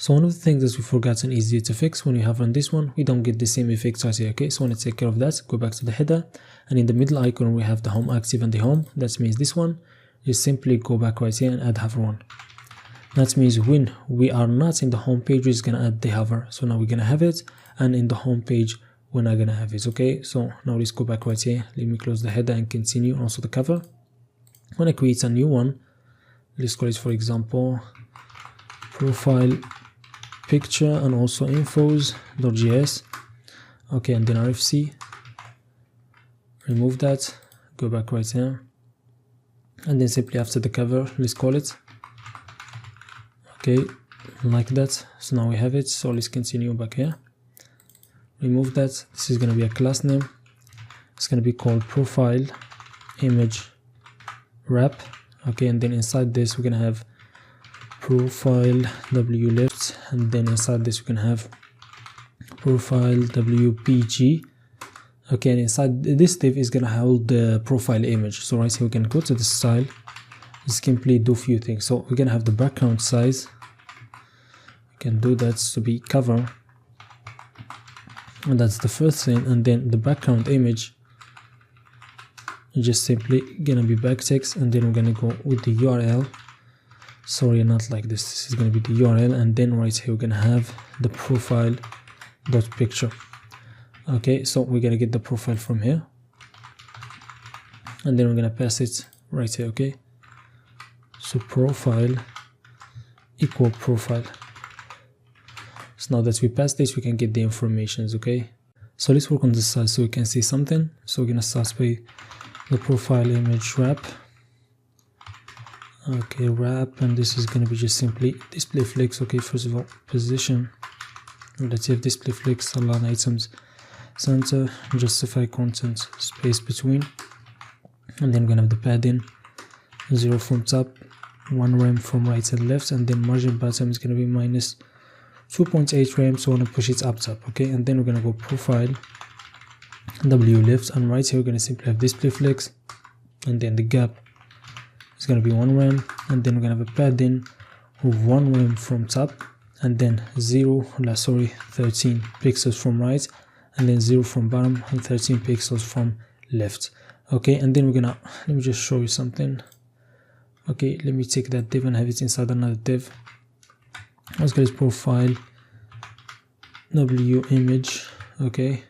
So one of the things that we forgot and easy to fix when you hover on this one, we don't get the same effects right here. Okay, so I want to take care of that. Go back to the header, and in the middle icon we have the home active and the home. That means this one. Just simply go back right here and add hover one. That means when we are not in the home page, we're just gonna add the hover. So now we're gonna have it, and in the home page we're not gonna have it. Okay, so now let's go back right here. Let me close the header and continue. Also the cover. I'm gonna create a new one. Let's call it, for example, profile picture and also infos.js. Okay, and then RFC. Remove that. Go back right here. And then simply after the cover, let's call it. Okay, like that. So now we have it. So let's continue back here. Remove that. This is going to be a class name. It's going to be called profile image wrap. Okay, and then inside this we're going to have profile w left, and then inside this we can have profile wpg. Okay, and inside this div is gonna hold the profile image. So right here we can go to the style, simply do a few things. So we're gonna have the background size. We can do that to be cover, and that's the first thing. And then the background image is just simply gonna be backtext, and then we're gonna go with the URL. Sorry, not like this. This is gonna be the URL, and then right here we're gonna have the profile dot picture. Okay, so we're gonna get the profile from here, and then we're gonna pass it right here. Okay, so profile equal profile. So now that we pass this, we can get the informations. Okay, so let's work on this side so we can see something. So we're gonna start by the profile image wrap. Okay, wrap, and this is gonna be just simply display flex. Okay, first of all, position relative display flex, align items center, justify content space between, and then we're gonna have the padding 0 from top, 1 rem from right and left, and then margin bottom is gonna be minus 2.8 rem. So I want to push it up top. Okay, and then we're gonna go profile w left, and right here we're gonna simply have display flex, and then the gap is gonna be 1 rem, and then we're gonna have a padding of 1 rem from top, and then 13 pixels from right, and then 0 from bottom, and 13 pixels from left. Okay, and then we're gonna, let me just show you something. Okay, let me take that div and have it inside another div. Let's get this profile w image. Okay,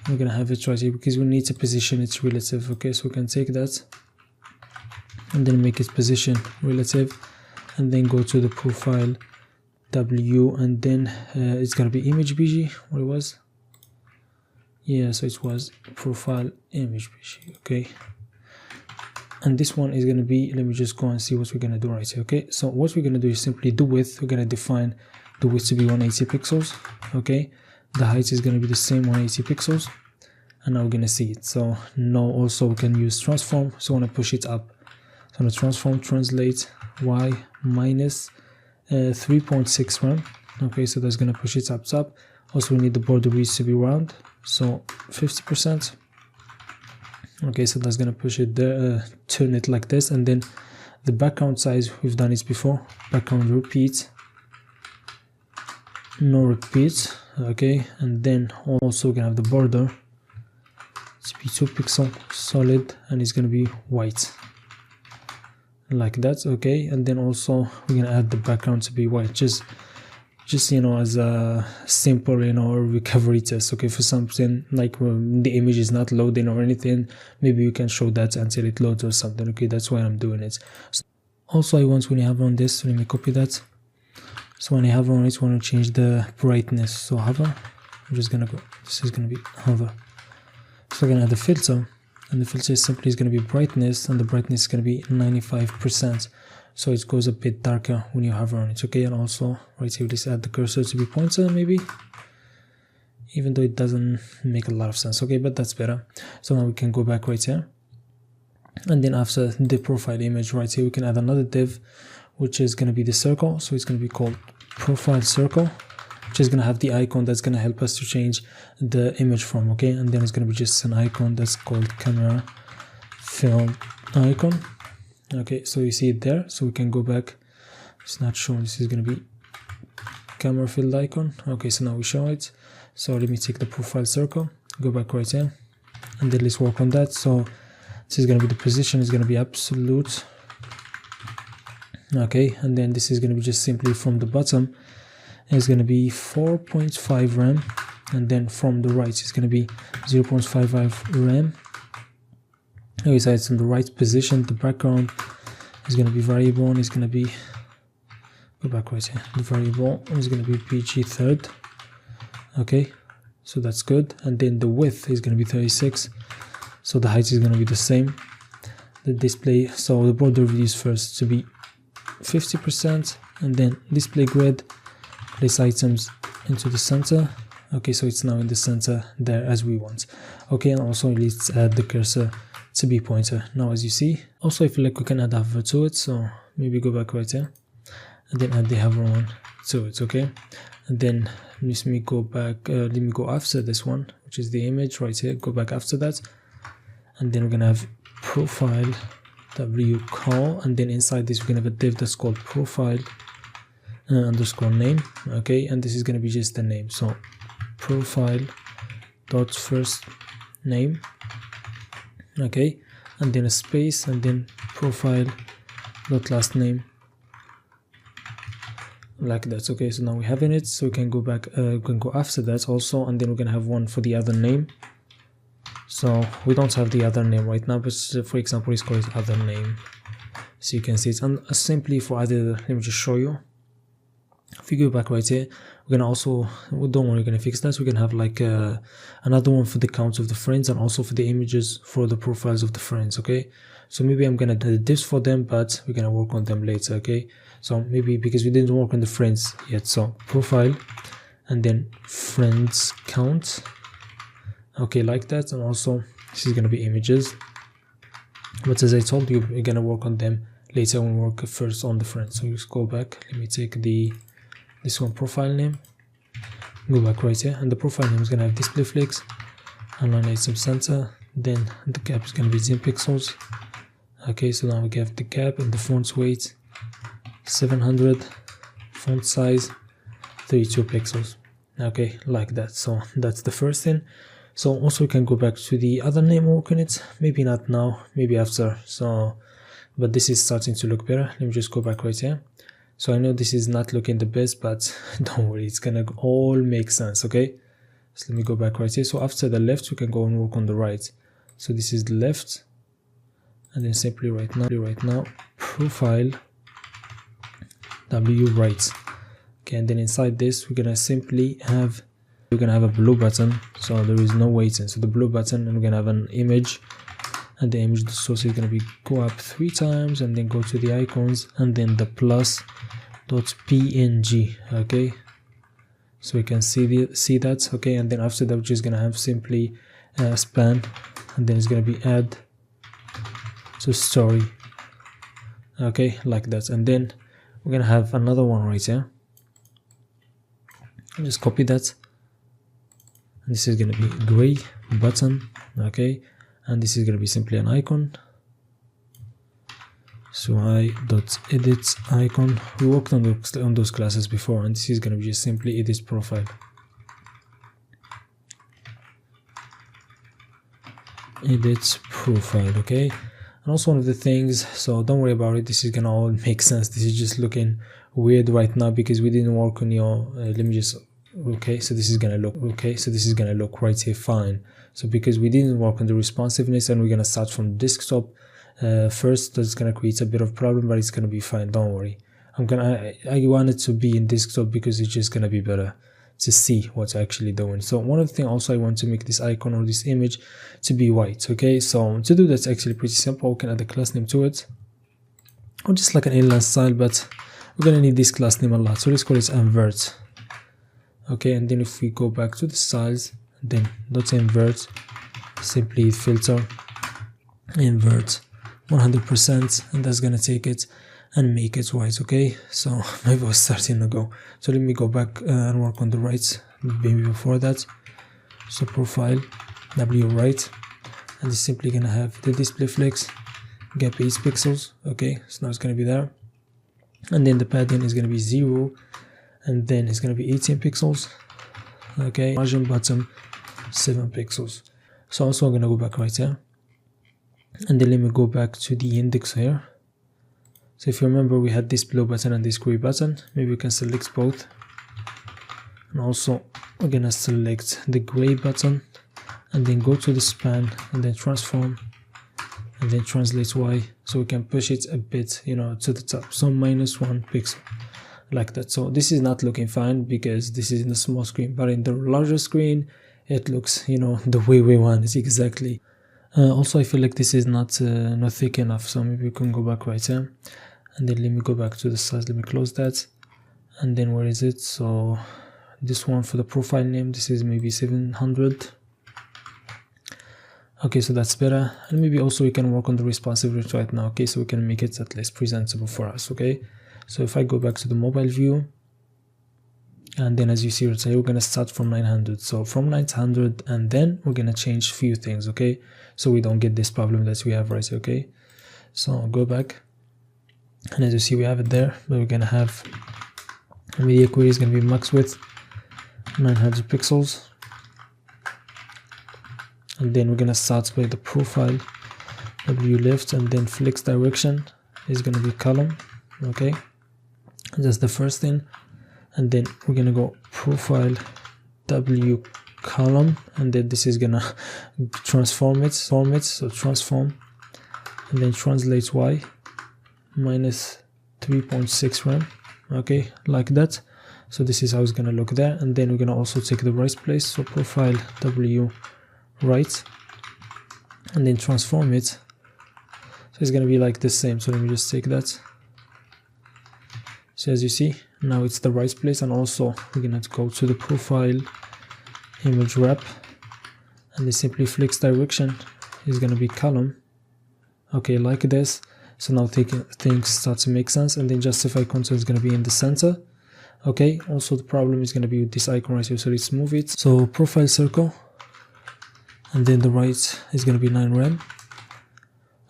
we're gonna have it right here because we need to position it relative. Okay, so we can take that and then make it position relative, and then go to the profile w, and then it's gonna be image bg. What it was? Yeah, so it was profile image bg. Okay, and this one is gonna be, let me just go and see what we're gonna do right here. Okay, so what we're gonna do is simply the width. We're gonna define the width to be 180 pixels. Okay, the height is gonna be the same, 180 pixels, and now we're gonna see it. So now also we can use transform. So I want to push it up. So I'm gonna transform translate y minus 3.6 rem. Okay, so that's gonna push it up top. Also we need the border width to be round, so 50%. Okay, so that's gonna push it there, turn it like this, and then the background size, we've done it before. Background repeat, no repeat. Okay, and then also we're gonna have the border to be 2 pixel solid, and it's gonna be white like that. Okay, and then also we're gonna add the background to be white, just you know, as a simple, you know, recovery test. Okay, for something like the image is not loading or anything, maybe you can show that until it loads or something. Okay, that's why I'm doing it. So also I want, when you have on this, let me copy that. So when I hover on it, I want to change the brightness. So hover, I'm just gonna go, this is gonna be hover. So we're gonna add the filter, and the filter simply is gonna be brightness, and the brightness is gonna be 95%. So it goes a bit darker when you hover on it. Okay, and also right here, just add the cursor to be pointer maybe, even though it doesn't make a lot of sense. Okay, but that's better. So now we can go back right here, and then after the profile image right here, we can add another div, which is going to be the circle. So it's going to be called profile circle, which is going to have the icon that's going to help us to change the image from. Okay, and then it's going to be just an icon that's called camera film icon. Okay, so you see it there. So we can go back, it's not showing, this is going to be camera field icon. Okay, so now we show it. So let me take the profile circle, go back right here, and then let's work on that. So this is going to be the position, is going to be absolute. Okay, and then this is going to be just simply from the bottom, it's going to be 4.5 RAM, and then from the right it's going to be 0.55 RAM. Okay, so it's in the right position. The background is going to be variable, and it's going to be, go back right here, the variable is going to be PG third. Okay, so that's good. And then the width is going to be 36, so the height is going to be the same. The display, so the border reduce first to be 50%, and then display grid, place items into the center. Okay, so it's now in the center there as we want. Okay, and also let's add the cursor to be pointer. Now as you see, also if you like, we can add a hover to it. So maybe go back right here and then add the hover one to it. Okay, and then let me go back, let me go after this one, which is the image right here. Go back after that, and then we're gonna have profile w call, and then inside this we're gonna have a div that's called profile underscore name. Okay, and this is gonna be just the name. So profile dot first name. Okay, and then a space, and then profile dot last name, like that. Okay, so now we have in it, so we can go back, we can go after that also, and then we're gonna have one for the other name. So we don't have the other name right now, but for example, let's call it other name, so you can see it. And simply for other, let me just show you. If you go back right here, we're gonna also, don't worry, we're gonna fix that. We're gonna have like another one for the counts of the friends, and also for the images for the profiles of the friends. Okay, so maybe I'm gonna do this for them, but we're gonna work on them later. Okay, so maybe because we didn't work on the friends yet, so profile and then friends count. Okay, like that. And also this is gonna be images, but as I told you, we're gonna work on them later when we work first on the friends. So just go back, let me take this one, profile name, go back right here, and the profile name is gonna have display flex, align item center, then the cap is gonna be 10 pixels. Okay, so now we have the cap and the font weight 700, font size 32 pixels. Okay, like that. So that's the first thing. So also we can go back to the other name, work on it, maybe not now, maybe after. So but this is starting to look better. Let me just go back right here. So I know this is not looking the best, but don't worry, it's gonna all make sense. Okay, so let me go back right here. So after the left, we can go and work on the right. So this is the left, and then simply right now profile w right. Okay, and then inside this we're gonna simply have, we're gonna have a blue button, so there is no waiting. So the blue button, and we're gonna have an image, and the image, the source is going to be go up 3 times, and then go to the icons, and then the plus dot png. Okay, so we can see that. Okay, and then after that we're just going to have simply span, and then it's going to be add to story. Okay, like that. And then we're going to have another one right here. Just copy that, and this is going to be gray button. Okay, and this is going to be simply an icon. So I.edit icon. We worked on those classes before, and this is going to be just simply edit profile. Edit profile. Okay, and also one of the things, so don't worry about it, this is gonna all make sense. This is just looking weird right now because we didn't work on your let me just, okay, so this is gonna look right here fine. So because we didn't work on the responsiveness, and we're gonna start from desktop first, that's gonna create a bit of problem, but it's gonna be fine, don't worry. I want it to be in desktop because it's just gonna be better to see what's actually doing. So one of the things also, I want to make this icon or this image to be white. Okay, so to do that's actually pretty simple. We can add a class name to it, or just like an inline style, but we're gonna need this class name a lot, so let's call it invert. Okay, and then if we go back to the styles, then dot invert, simply filter invert 100%, and that's gonna take it and make it white. Okay, so maybe I was starting to go, so let me go back and work on the right maybe before that. So profile w right, and it's simply gonna have the display flex gap 8 pixels. Okay, so now it's gonna be there, and then the padding is gonna be 0, and then it's going to be 18 pixels. Okay, margin bottom 7 pixels. So also I'm going to go back right here, and then let me go back to the index here. So if you remember, we had this blue button and this gray button. Maybe we can select both, and also we're gonna select the gray button, and then go to the span, and then transform, and then translate Y, so we can push it a bit, you know, to the top. So -1 pixel, like that. So this is not looking fine because this is in the small screen, but in the larger screen it looks, you know, the way we want it exactly. Also I feel like this is not thick enough, so maybe we can go back right here, and then let me go back to the size. Let me close that, and then where is it? So this one for the profile name, this is maybe 700. Okay, so that's better. And maybe also we can work on the responsiveness right now, okay, so we can make it at least presentable for us. Okay, so if I go back to the mobile view, and then as you see right here, we're gonna start from 900. So from 900, and then we're gonna change few things, okay, so we don't get this problem that we have right here. Okay, so I'll go back, and as you see, we have it there, but we're gonna have media query is gonna be max width 900 pixels, and then we're gonna start by the profile W left, and then flex direction is gonna be column. Okay, that's the first thing, and then we're gonna go profile W column, and then this is gonna transform it, so transform, and then translate Y -3.6 rem. Okay, like that. So this is how it's gonna look there, and then we're gonna also take the right place, so profile W right, and then transform it, so it's gonna be like the same. So let me just take that. So as you see, now it's the right place, and also we're gonna go to the profile image wrap, and the simply flex direction is gonna be column. Okay, like this. So now things start to make sense, and then justify content is gonna be in the center. Okay, also the problem is gonna be with this icon right here, so let's move it. So profile circle, and then the right is gonna be 9 rem.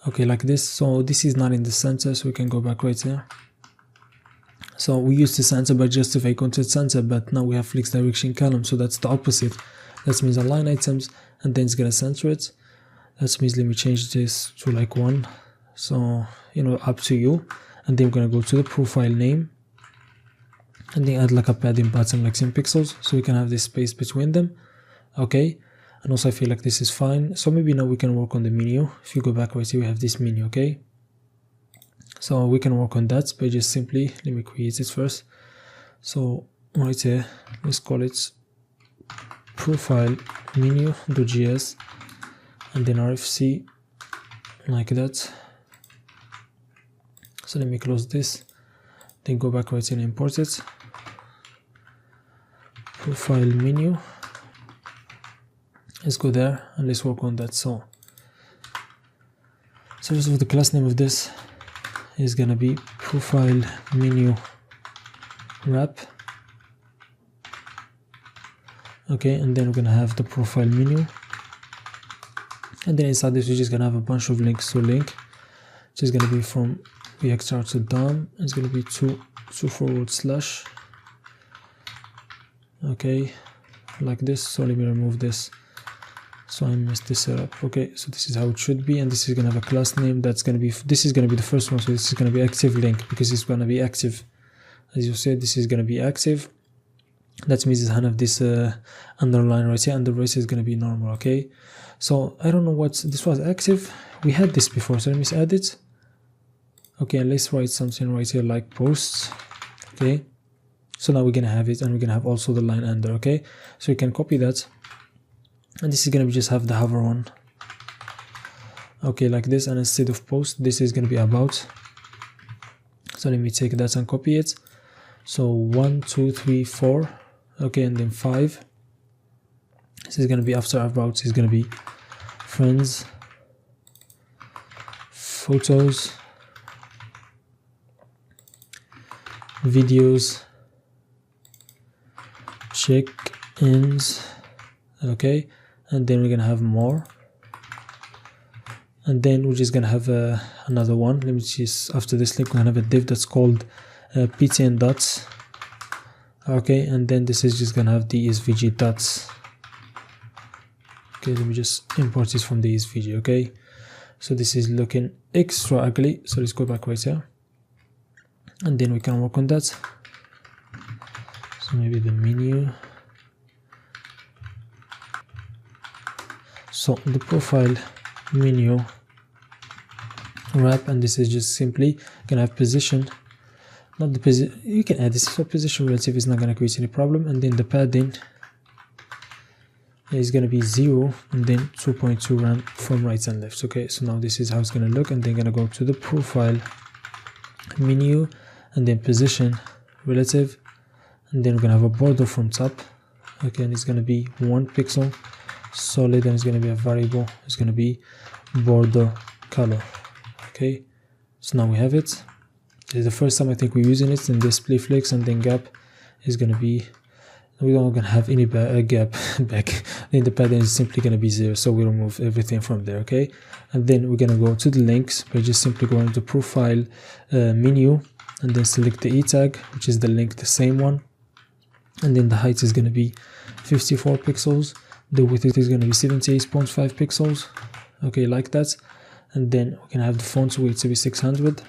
Okay, like this. So this is not in the center, so we can go back right here. So we used to center by justify content center, but now we have flex direction column, so that's the opposite. That means align items, and then it's gonna center it. That means let me change this to like 1, so you know, up to you. And then we're gonna go to the profile name, and then add like a padding button like 10 pixels, so we can have this space between them. Okay, and also I feel like this is fine. So maybe now we can work on the menu. If you go back right here, we have this menu. Okay, so we can work on that by just simply, let me create it first. So right here, let's call it profile menu.js, and then RFC, like that. So let me close this, then go back right here and import it. Profile menu, let's go there and let's work on that. So first of all, the class name of this is gonna be profile menu wrap. Okay, and then we're gonna have the profile menu, and then inside this we're just gonna have a bunch of links. So link, which is gonna be from React to DOM, it's gonna be 2//. Okay, like this. So let me remove this, so I messed this up. Okay, so this is how it should be, and this is gonna have a class name that's gonna be, this is gonna be the first one, so this is gonna be active link, because it's gonna be active. As you said, this is gonna be active. That means it's kind of this underline right here, and the rest is gonna be normal. Okay, so I don't know what this was active. We had this before, so let me add it. Okay, and let's write something right here like posts. Okay, so now we're gonna have it, and we're gonna have also the line under. Okay, so you can copy that, and this is gonna be just have the hover one. Okay, like this, and instead of post, this is gonna be about. So let me take that and copy it. So 1, 2, 3, 4. Okay, and then 5. This is gonna be after about, is gonna be friends, photos, videos, check-ins. Okay, and then we're gonna have more, and then we're just gonna have another one. Let me just, after this link, we're gonna have a div that's called ptn dots. Okay, and then this is just gonna have the SVG dots. Okay, let me just import this from the SVG. Okay, so this is looking extra ugly, so let's go back right here, and then we can work on that. So maybe the menu, so the profile menu wrap, and this is just simply gonna have position, not the position, you can add this, so position relative is not gonna create any problem, and then the padding is gonna be 0 and then 2.2 RAM from right and left. Okay, so now this is how it's gonna look, and then gonna go to the profile menu and then position relative, and then we're gonna have a border from top. Okay, and it's gonna be 1 pixel solid, and it's gonna be a variable, it's gonna be border color. Okay, so now we have it. This is the first time I think we're using it, and display flex and then gap is gonna be, we don't gonna have any gap back, then the pattern is simply gonna be 0, so we remove everything from there. Okay, and then we're gonna go to the links by just simply going to profile menu and then select the E tag, which is the link, the same one, and then the height is gonna be 54 pixels, the width is gonna be 78.5 pixels. Okay, like that, and then we can have the font weight to be 600,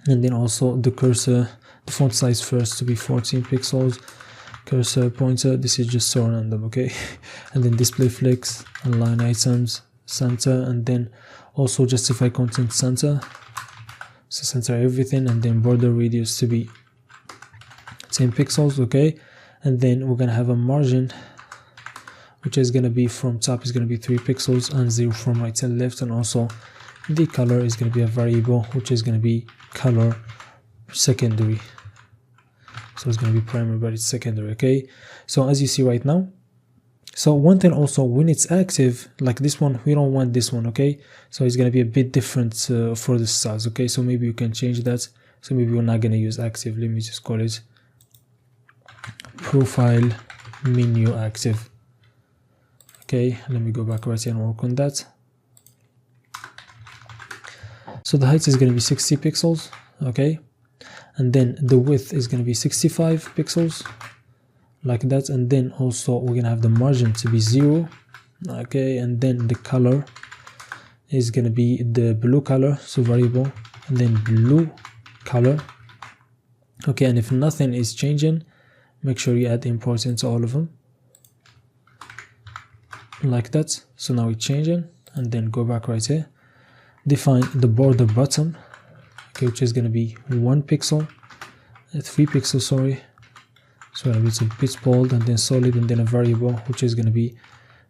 and then also the cursor, the font size first to be 14 pixels, cursor pointer, this is just so random. Okay, and then display flex, align items center, and then also justify content center, so center everything, and then border radius to be 10 pixels. Okay, and then we're gonna have a margin which is gonna be from top is gonna be 3 pixels and 0 from right and left, and also the color is gonna be a variable which is gonna be color secondary, so it's gonna be primary but it's secondary. Okay, so as you see right now, so one thing also, when it's active like this one, we don't want this one. Okay, so it's gonna be a bit different for the styles. Okay, so maybe you can change that, so maybe we're not gonna use active, let me just call it profile menu active. Okay, let me go back right here and work on that. So the height is going to be 60 pixels. Okay, and then the width is going to be 65 pixels, like that, and then also we're going to have the margin to be 0. Okay, and then the color is going to be the blue color, so variable, and then blue color. Okay, and if nothing is changing, make sure you add import into all of them, like that. So now we're changing, and then go back right here, define the border bottom, okay, which is going to be 1 pixel, 3 pixels, sorry, so it's a bit bold, and then solid, and then a variable which is going to be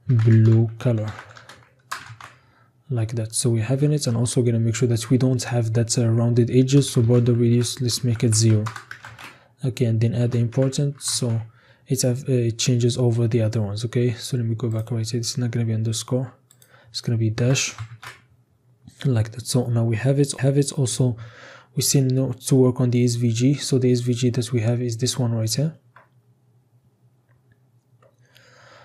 blue color, like that. So we're having it, and also going to make sure that we don't have that rounded edges, so border radius, let's make it 0. Okay, and then add the important, so it changes over the other ones. Okay, so let me go back right here, it's not going to be underscore, it's going to be dash, like that. So now we have it. Also we still need to work on the SVG, so the SVG that we have is this one right here.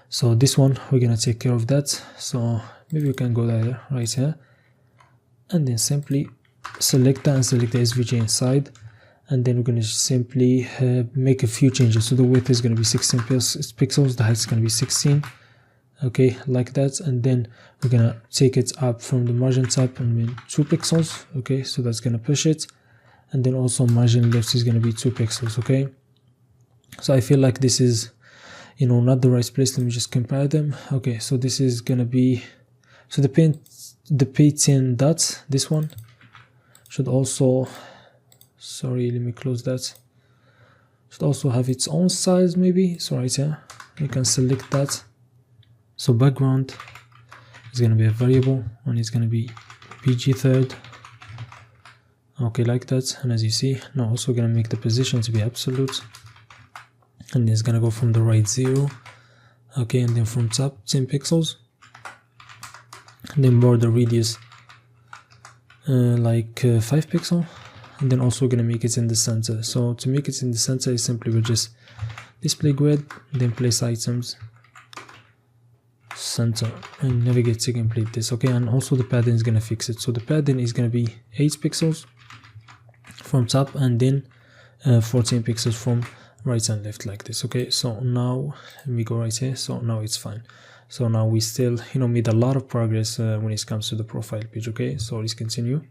So this one we're gonna take care of that, so maybe we can go there right here, and then simply select that and select the SVG inside, and then we're going to simply make a few changes. So the width is going to be 16 pixels, the height is going to be 16. Okay, like that, and then we're going to take it up from the margin tab and then 2 pixels. Okay, so that's going to push it, and then also margin left is going to be 2 pixels. Okay, so I feel like this is, you know, not the right place. Let me just compare them. Okay, so this is going to be, so the P10 dots, this one should also, sorry, let me close that, should also have its own size maybe. So right here you can select that. So background is going to be a variable, and it's going to be PG third. Okay, like that. And as you see, now also going to make the position to be absolute, and it's going to go from the right 0. Okay, and then from top 10 pixels, and then border radius 5 pixel, and then also going to make it in the center. So to make it in the center is simply we just display grid, then place items, center, and navigate to complete this. Okay, and also the padding is going to fix it. So the padding is going to be 8 pixels from top, and then 14 pixels from right and left like this. Okay, so now we go right here. So now it's fine. So now we still made a lot of progress when it comes to the profile page. Okay, so let's continue.